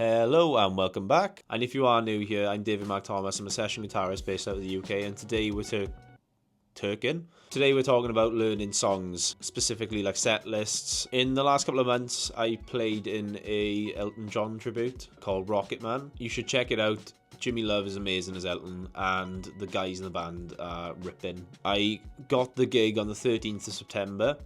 Hello and welcome back. And if you are new here, I'm David McThomas. I'm a session guitarist based out of the UK, and today we're Turking. Today we're talking about learning songs, specifically like set lists. In the last couple of months, I played in a Elton John tribute called Rocket Man. You should check it out. Jimmy Love is amazing as Elton, and the guys in the band are ripping. I got the gig on the 13th of September,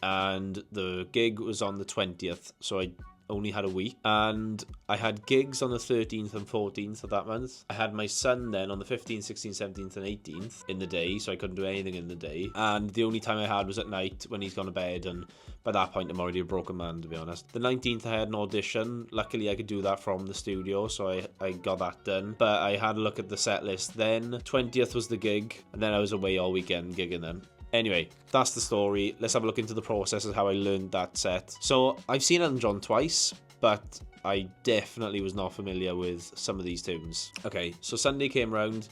and the gig was on the 20th, so I only had a week, and I had gigs on the 13th and 14th of that month. I had my son then on the 15th, 16th, 17th and 18th in the day, so I couldn't do anything in the day, and the only time I had was at night when he's gone to bed, and by that point I'm already a broken man, to be honest. The 19th I had an audition. Luckily I could do that from the studio, so I got that done, but I had a look at the set list then. 20th was the gig, and then I was away all weekend gigging then. Anyway, that's the story. Let's have a look into the process of how I learned that set. So, I've seen Elton John twice, but I definitely was not familiar with some of these tunes. Okay, so Sunday came round,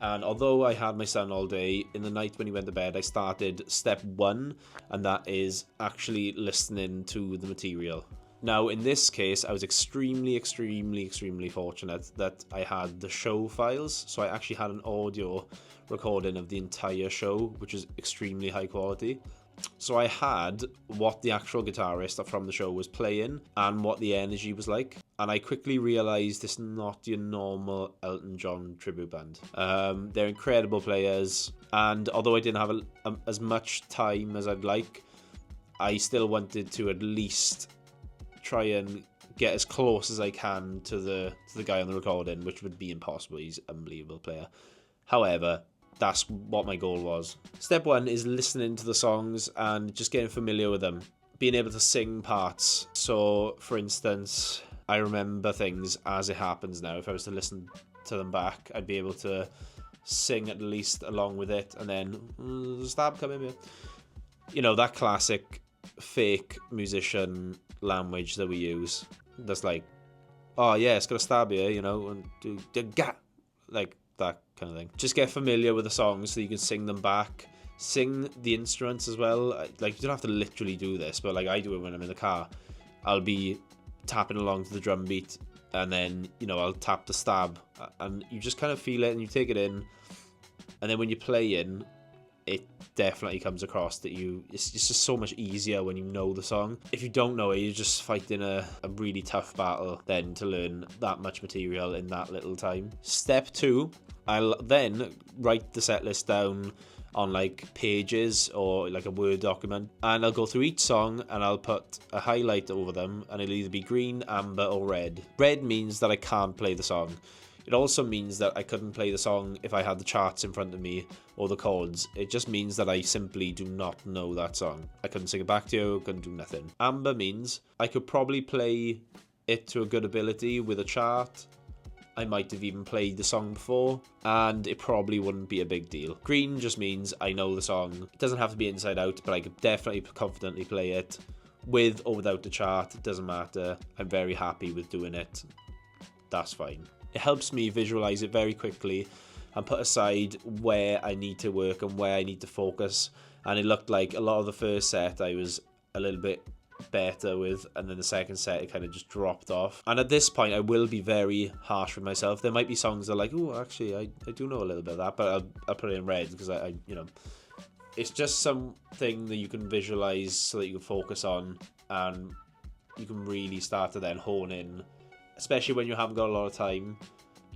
and although I had my son all day, in the night when he went to bed, I started step 1, and that is actually listening to the material. Now, in this case, I was extremely fortunate that I had the show files, so I actually had an audio recording of the entire show, which is extremely high quality. So I had what the actual guitarist from the show was playing and what the energy was like, and I quickly realised it's not your normal Elton John tribute band. They're incredible players, and although I didn't have as much time as I'd like, I still wanted to at least try and get as close as I can to the guy on the recording, which would be impossible. He's an unbelievable player. However, that's what my goal was. Step 1 is listening to the songs and just getting familiar with them, being able to sing parts. So, for instance, I remember things as it happens now. If I was to listen to them back, I'd be able to sing at least along with it, and then stab come in here. You know, that classic fake musician language that we use. That's like, oh yeah, it's got a stab here, you know, and do like that kind of thing. Just get familiar with the songs so you can sing them back. Sing the instruments as well. Like, you don't have to literally do this, but like I do it when I'm in the car. I'll be tapping along to the drum beat, and then, you know, I'll tap the stab, and you just kind of feel it and you take it in, and then when you're playing, it definitely comes across that it's just so much easier when you know the song. If you don't know it, you're just fighting a really tough battle then to learn that much material in that little time. Step 2, I'll then write the set list down on like pages or like a Word document, and I'll go through each song and I'll put a highlight over them, and it'll either be green, amber or red. Red means that I can't play the song. It also means that I couldn't play the song if I had the charts in front of me or the chords. It just means that I simply do not know that song. I couldn't sing it back to you, couldn't do nothing. Amber means I could probably play it to a good ability with a chart. I might have even played the song before, and it probably wouldn't be a big deal. Green just means I know the song. It doesn't have to be inside out, but I could definitely confidently play it with or without the chart. It doesn't matter. I'm very happy with doing it. That's fine. It helps me visualize it very quickly and put aside where I need to work and where I need to focus. And it looked like a lot of the first set I was a little bit better with, and then the second set it kind of just dropped off. And at this point I will be very harsh with myself. There might be songs that are like, oh, actually I do know a little bit of that, but I'll put it in red because I you know, it's just something that you can visualize so that you can focus on, and you can really start to then hone in. Especially when you haven't got a lot of time,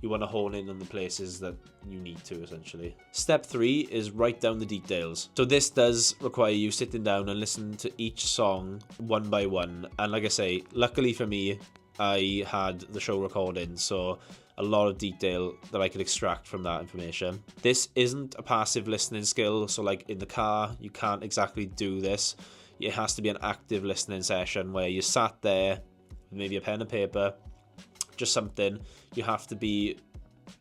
you want to hone in on the places that you need to, essentially. Step 3 is write down the details. So this does require you sitting down and listening to each song one by one. And like I say, luckily for me, I had the show recording, so a lot of detail that I could extract from that information. This isn't a passive listening skill, so like in the car, you can't exactly do this. It has to be an active listening session where you sat there with maybe a pen and paper, just something. You have to be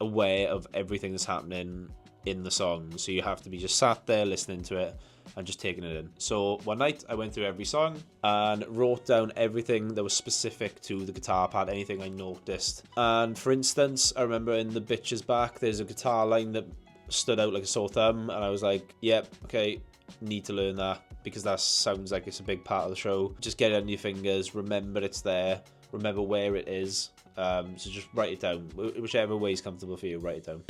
aware of everything that's happening in the song, so you have to be just sat there listening to it and just taking it in. So one night I went through every song and wrote down everything that was specific to the guitar part, anything I noticed. And for instance, I remember in The Bitch Is Back there's a guitar line that stood out like a sore thumb, and I was like, yep, okay, need to learn that because that sounds like it's a big part of the show. Just get it on your fingers, remember it's there, remember where it is. So just write it down. Whichever way is comfortable for you, write it down.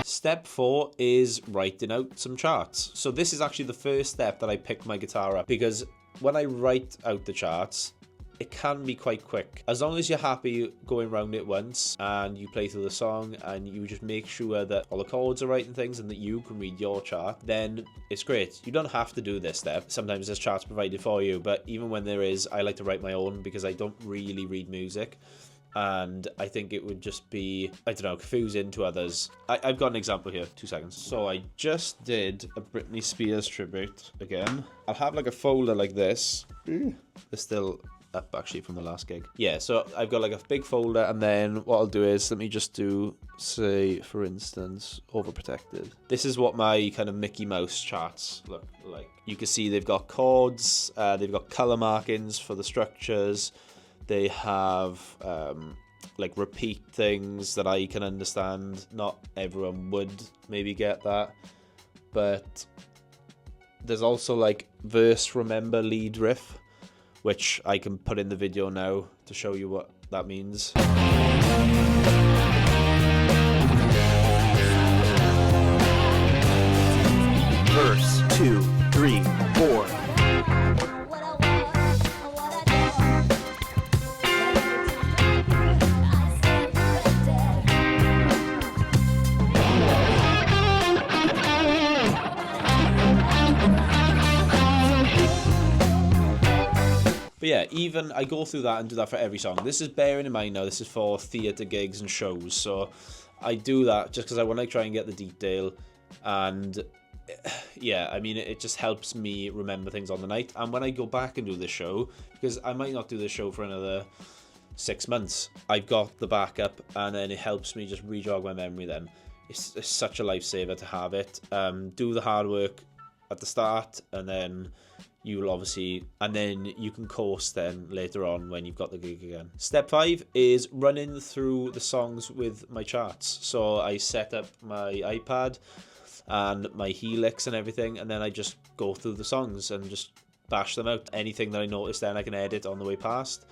Step 4 is writing out some charts. So this is actually the first step that I pick my guitar up, because when I write out the charts, it can be quite quick. As long as you're happy going around it once and you play through the song and you just make sure that all the chords are right and things and that you can read your chart, then it's great. You don't have to do this step. Sometimes there's charts provided for you, but even when there is, I like to write my own because I don't really read music. And I think it would just be, I don't know, confusing to others. I've got an example here, 2 seconds. So I just did a Britney Spears tribute again. I'll have like a folder like this. They're still up actually from the last gig. Yeah, so I've got like a big folder, and then what I'll do is, let me just do, say, for instance, Overprotected. This is what my kind of Mickey Mouse charts look like. You can see they've got chords, they've got color markings for the structures. They have like repeat things that I can understand. Not everyone would maybe get that, but there's also like verse, remember, lead, riff, which I can put in the video now to show you what that means. Verse 2, 3, 4. But yeah, even I go through that and do that for every song. This is bearing in mind now, this is for theatre gigs and shows. So I do that just because I want to try and get the detail. And yeah, I mean, it just helps me remember things on the night. And when I go back and do the show, because I might not do the show for another 6 months, I've got the backup, and then it helps me just re-jog my memory then. It's such a lifesaver to have it. Do the hard work at the start, and then you'll obviously, and then you can course then later on when you've got the gig again. Step 5 is running through the songs with my charts. So I set up my iPad and my Helix and everything, and then I just go through the songs and just bash them out. Anything that I notice then I can edit on the way past.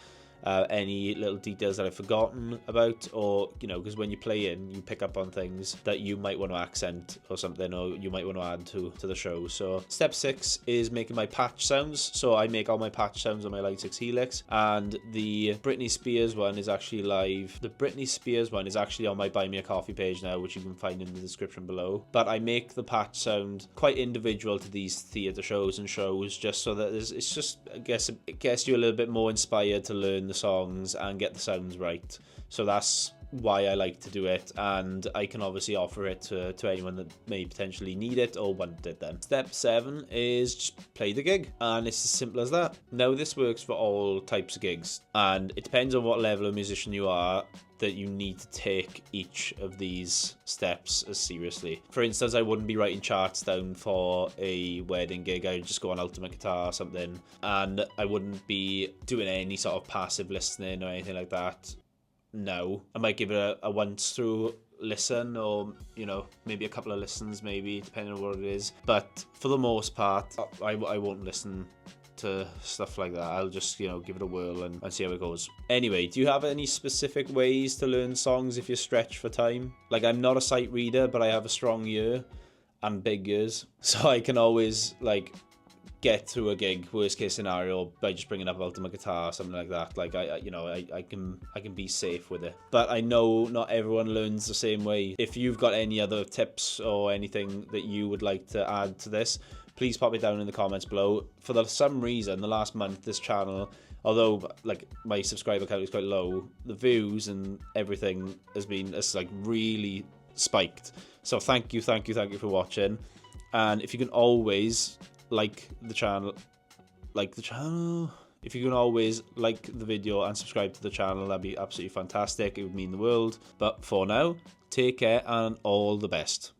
Any little details that I've forgotten about, or you know, because when you play in, you pick up on things that you might want to accent or something, or you might want to add to the show. So step 6 is making my patch sounds. So I make all my patch sounds on my Line 6 Helix, and the Britney Spears one is actually live. The Britney Spears one is actually on my Buy Me a Coffee page now, which you can find in the description below. But I make the patch sound quite individual to these theatre shows and shows, just so that it's just, I guess, it gets you a little bit more inspired to learn the songs and get the sounds right. So that's why I like to do it, and I can obviously offer it to anyone that may potentially need it or want it then. Step 7 is just play the gig, and it's as simple as that. Now this works for all types of gigs, and it depends on what level of musician you are that you need to take each of these steps as seriously. For instance, I wouldn't be writing charts down for a wedding gig. I would just go on Ultimate Guitar or something, and I wouldn't be doing any sort of passive listening or anything like that. No, I might give it a once through listen, or you know, maybe a couple of listens, maybe depending on what it is. But for the most part, I won't listen to stuff like that. I'll just, you know, give it a whirl and see how it goes. Anyway, do you have any specific ways to learn songs if you're stretched for time? Like, I'm not a sight reader, but I have a strong ear and big ears, so I can always like get through a gig, worst case scenario, by just bringing up Ultimate Guitar or something like that. Like I can be safe with it. But I know not everyone learns the same way. If you've got any other tips or anything that you would like to add to this, please pop it down in the comments below. For some reason, the last month, this channel, although like my subscriber count is quite low, the views and everything has like really spiked. So thank you for watching. And if you can always like the channel, if you can always like the video and subscribe to the channel, that'd be absolutely fantastic. It would mean the world. But for now, take care and all the best.